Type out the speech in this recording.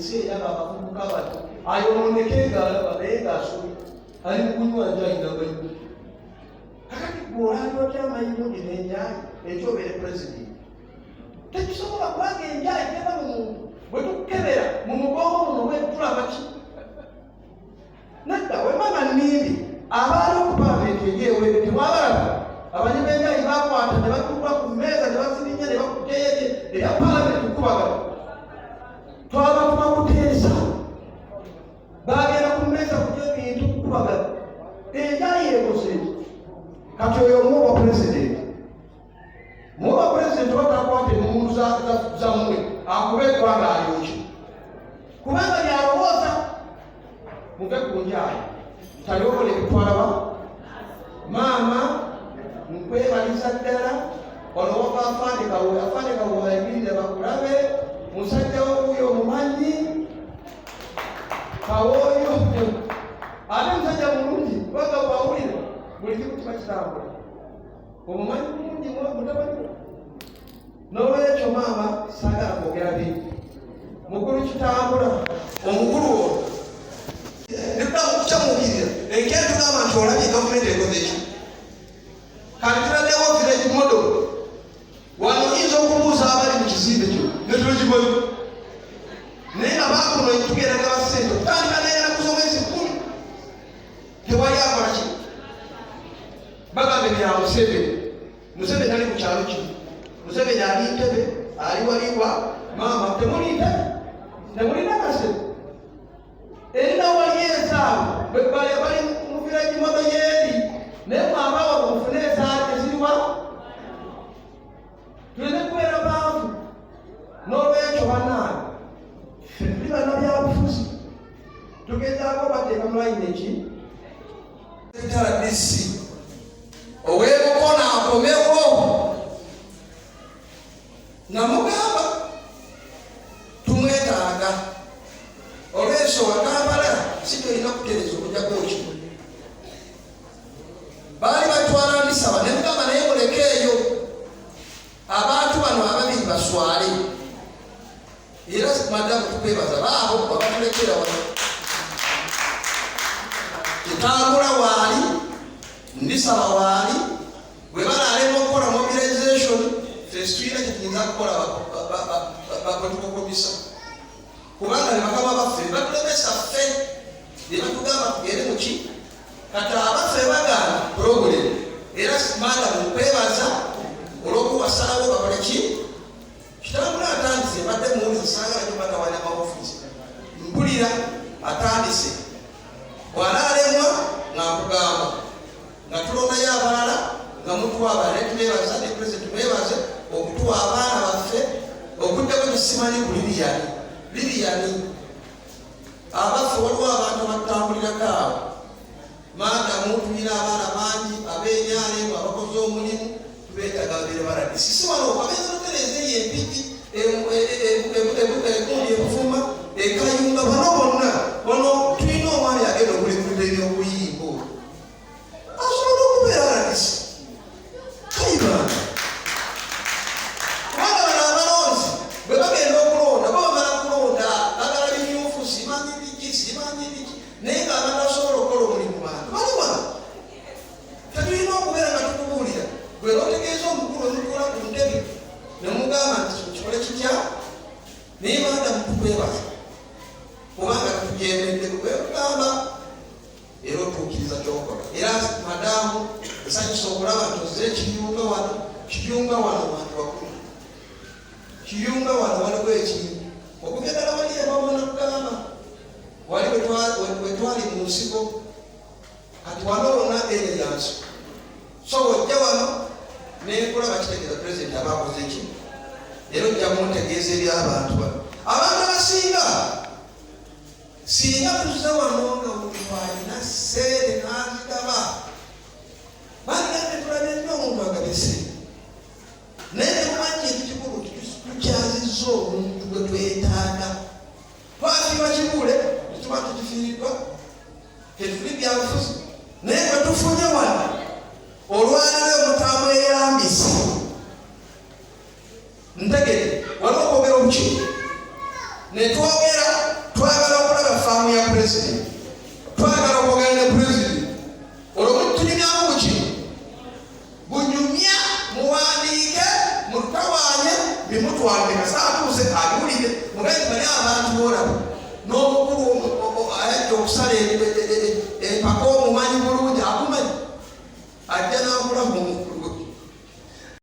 ebiseera bakavubuka bato ayonoonekega naye ng'asomi ali mu kunywa njayina amayiro kakati bw'olaba otya amayiro gino enjayi ekyobeere pulezidenti tekisobola kubanga enjayi teba mu muntu bwe tukukebera mu mugongo muno bwetulaba ki nedda wemama nnimbi abaali okupaventi eryewedde temwabalaba abanyi b'enjayi bakwata ne batuula ku mmeeza ne basirinya ne bakuteyo erya palamenti kubagala twaba tubakuteesa bagenda ku mmeeza kutya ebintu kubagala enjayi ekoseki kati oyo muba pulezidenti obatakwate emundu zammwe akube eggwanga alyoki kubanga byalowooza muve ku njayi talyobola ebitwalaba maama nkwebaliza ddala ono wava afandikawo ayigirire bakulabe musajja w'obuyo omumanyi kawooyo ate musajja mulungi kubanga bwawulira buli kimu kiba kitambula omumanyi bulungi mutabani n'olwekyo maama saagala kwogera bingi mukulu kitambula omukulu ono nekulamu kukyamukirira enkentugamba nti olabye gavumenti ekoze ki kati tuladdewo village model wano oyinza okubuuza abali mu kizimbe kyo netulikimanyi naye nga bakuno tugenda basente okutandika nenaku z'omwezi 10 tewali akola ki bagambe bya Museveni ali ku kyalo kimu Museveni ali Ntebe ali waliwa maama temuli Ntebe temulina Kasebe erina wali ezaawo bali mu village model yeeri naye mwabawa mufune ezaali eziriwa tulina kubeera baavu n'olwekyo bannange tuli bannabyabufuzi tugezaako bateeka mulayini eki etala DC oweebukono akomewo namugamba tumwetaaga olw'ensyo wa Kampala si tolina kutereza okujjakoki baali batwala ndisaba ne mugamba naye mulekeeyo abantu bano ababiri baswale era madamu tukwebaza baabo abatulekera wano kitambula waali ndisaba waali bwe balaalema okukola mobilization fesituyina kyetuyinza kukola bakwetukokomisa kubanga ne bakama baffe batulemesa ffe ne batugamba tugende muki kati abaffe bagana problem era madamu nkwebaza olw'okuwasalawo bakole ki kitambula atandise mbadde muwuliza saagala nyo batawanya maofisi mpulira atandise bw'alaalemwa ng'akugamba nga tulondayo abalala nga mutuwa abala netubebaza ne pulezidenti tubebaze okutuwa abaana baffe okuddako kisimanyi ku liriyani abaffe waliwo abantu abatutambulirako awo madamu tulina abaana bangi ab'enyaale abakozi omulimu tubeetaga babeere baradisi si wano okabeeza otereza eyo empiki egundi ebufuma ekayunga bano bonna wano tulina omwami agenda okulikulira ebyokuyimba asobola okubeera aradisi kaibana kubanga bano abalonzi bwe bagenda okulonda bamala kulonda agala bimyufu simanyi biki naye ng'abantu asobola okukola omulimu bantu bali wano tetulina okubeera nga tukubuulira gwe notegeeza omukulu omutuula ku ntebe nemugamba nti kikole kitya naye madamu tukwebaza kubanga tujemedde kwekugamba era otuukiriza kyokola era madamu esanyusa okulaba nti ozze kiyunga wano wantu bakulu kiyunga wano waliwo ekintu okugendala wali ebamona kugamba wali wetwali mu nsiko kati wano wonna ene yansi so wajja wano nenkulaba kitegeeza pulezidenti abakoze ki era ojja muntegeeza eri abantu bano abantu abasinga singa tuzza wano nga alina seere n'azigaba bagende tulabe nnyo omuntu agabese naye nemumanyi ekikikulu tukyazizza omuntu gwe twetaaga twafiirwa kibuule tetuba tukifiiriddwa tetuli byabufuzi naye gwe tufunye wano olwalala omutamu eyambisi ntegere waliwo okwogera obuki netwogera president twagala okwogera ne president olwo tunyumyamu buki bunyumya muwandiike mututawaanye bimutwandika saatuuse abiwulire mugazi bali abantu boolaba n'omukulu ayajja okusala empaka omumanyi bulungi